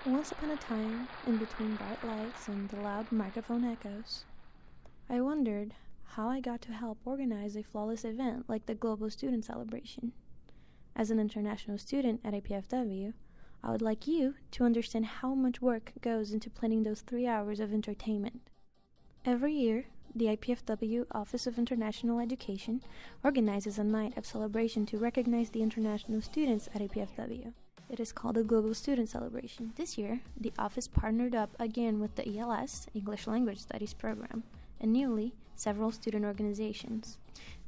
Once upon a time, in between bright lights and the loud microphone echoes, I wondered how I got to help organize a flawless event like the Global Student Celebration. As an international student at IPFW, I would like you to understand how much work goes into planning those 3 hours of entertainment. Every year, the IPFW Office of International Education organizes a night of celebration to recognize the international students at IPFW. It is called the Global Student Celebration. This year, the office partnered up again with the ELS, English Language Studies program, and newly, several student organizations.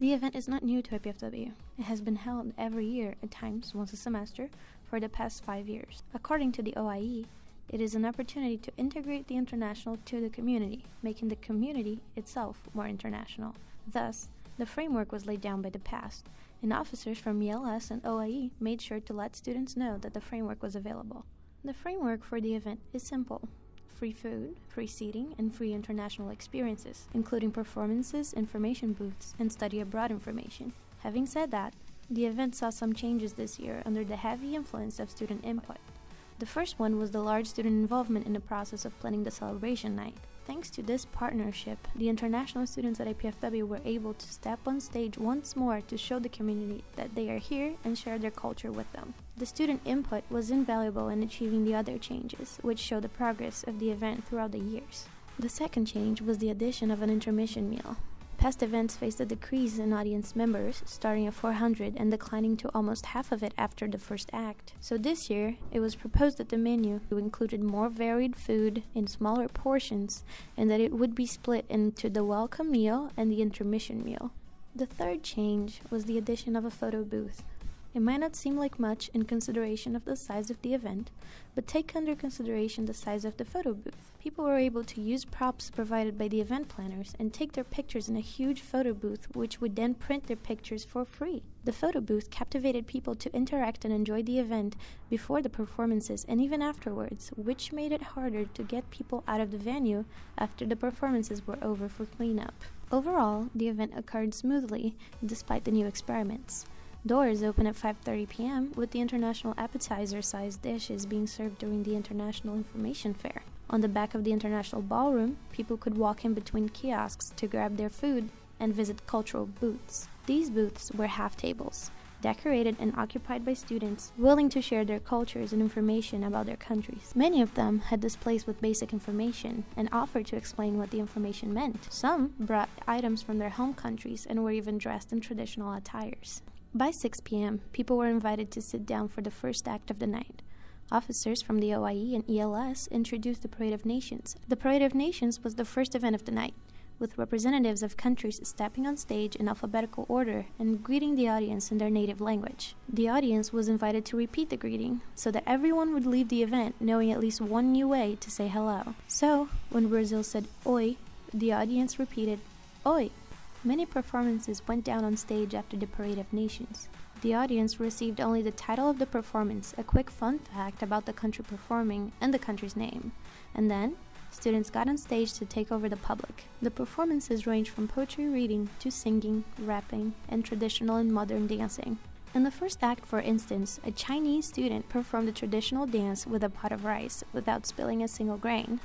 The event is not new to IPFW. It has been held every year, at times once a semester, for the past 5 years. According to the OIE, it is an opportunity to integrate the international to the community, making the community itself more international. Thus, the framework was laid down by the past, and officers from ELS and OIE made sure to let students know that the framework was available. The framework for the event is simple: free food, free seating, and free international experiences, including performances, information booths, and study abroad information. Having said that, the event saw some changes this year under the heavy influence of student input. The first one was the large student involvement in the process of planning the celebration night. Thanks to this partnership, the international students at IPFW were able to step on stage once more to show the community that they are here and share their culture with them. The student input was invaluable in achieving the other changes, which show the progress of the event throughout the years. The second change was the addition of an intermission meal. Past events faced a decrease in audience members, starting at 400 and declining to almost half of it after the first act. So this year, it was proposed that the menu included more varied food in smaller portions, and that it would be split into the welcome meal and the intermission meal. The third change was the addition of a photo booth. It might not seem like much in consideration of the size of the event, but take under consideration the size of the photo booth. People were able to use props provided by the event planners and take their pictures in a huge photo booth, which would then print their pictures for free. The photo booth captivated people to interact and enjoy the event before the performances and even afterwards, which made it harder to get people out of the venue after the performances were over for cleanup. Overall, the event occurred smoothly despite the new experiments. Doors open at 5:30 p.m. with the international appetizer-sized dishes being served during the International Information Fair. On the back of the International Ballroom, people could walk in between kiosks to grab their food and visit cultural booths. These booths were half tables, decorated and occupied by students willing to share their cultures and information about their countries. Many of them had displays with basic information and offered to explain what the information meant. Some brought items from their home countries and were even dressed in traditional attires. By 6 p.m., people were invited to sit down for the first act of the night. Officers from the OIE and ELS introduced the Parade of Nations. The Parade of Nations was the first event of the night, with representatives of countries stepping on stage in alphabetical order and greeting the audience in their native language. The audience was invited to repeat the greeting, so that everyone would leave the event knowing at least one new way to say hello. So, when Brazil said "Oi," the audience repeated "Oi." Many performances went down on stage after the Parade of Nations. The audience received only the title of the performance, a quick fun fact about the country performing, and the country's name. And then, students got on stage to take over the public. The performances ranged from poetry reading to singing, rapping, and traditional and modern dancing. In the first act, for instance, a Chinese student performed a traditional dance with a pot of rice without spilling a single grain.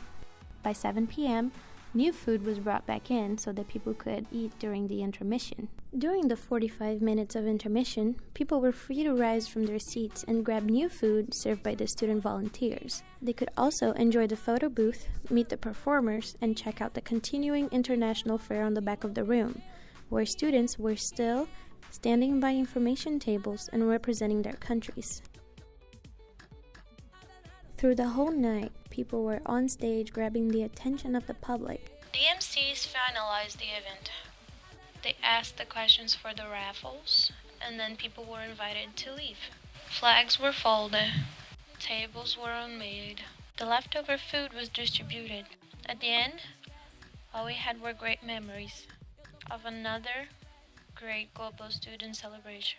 By 7 p.m., new food was brought back in so that people could eat during the intermission. During the 45 minutes of intermission, people were free to rise from their seats and grab new food served by the student volunteers. They could also enjoy the photo booth, meet the performers, and check out the continuing international fair on the back of the room, where students were still standing by information tables and representing their countries. Through the whole night, people were on stage grabbing the attention of the public. The MCs finalized the event. They asked the questions for the raffles, and then people were invited to leave. Flags were folded. Tables were unmade. The leftover food was distributed. At the end, all we had were great memories of another great global student celebration.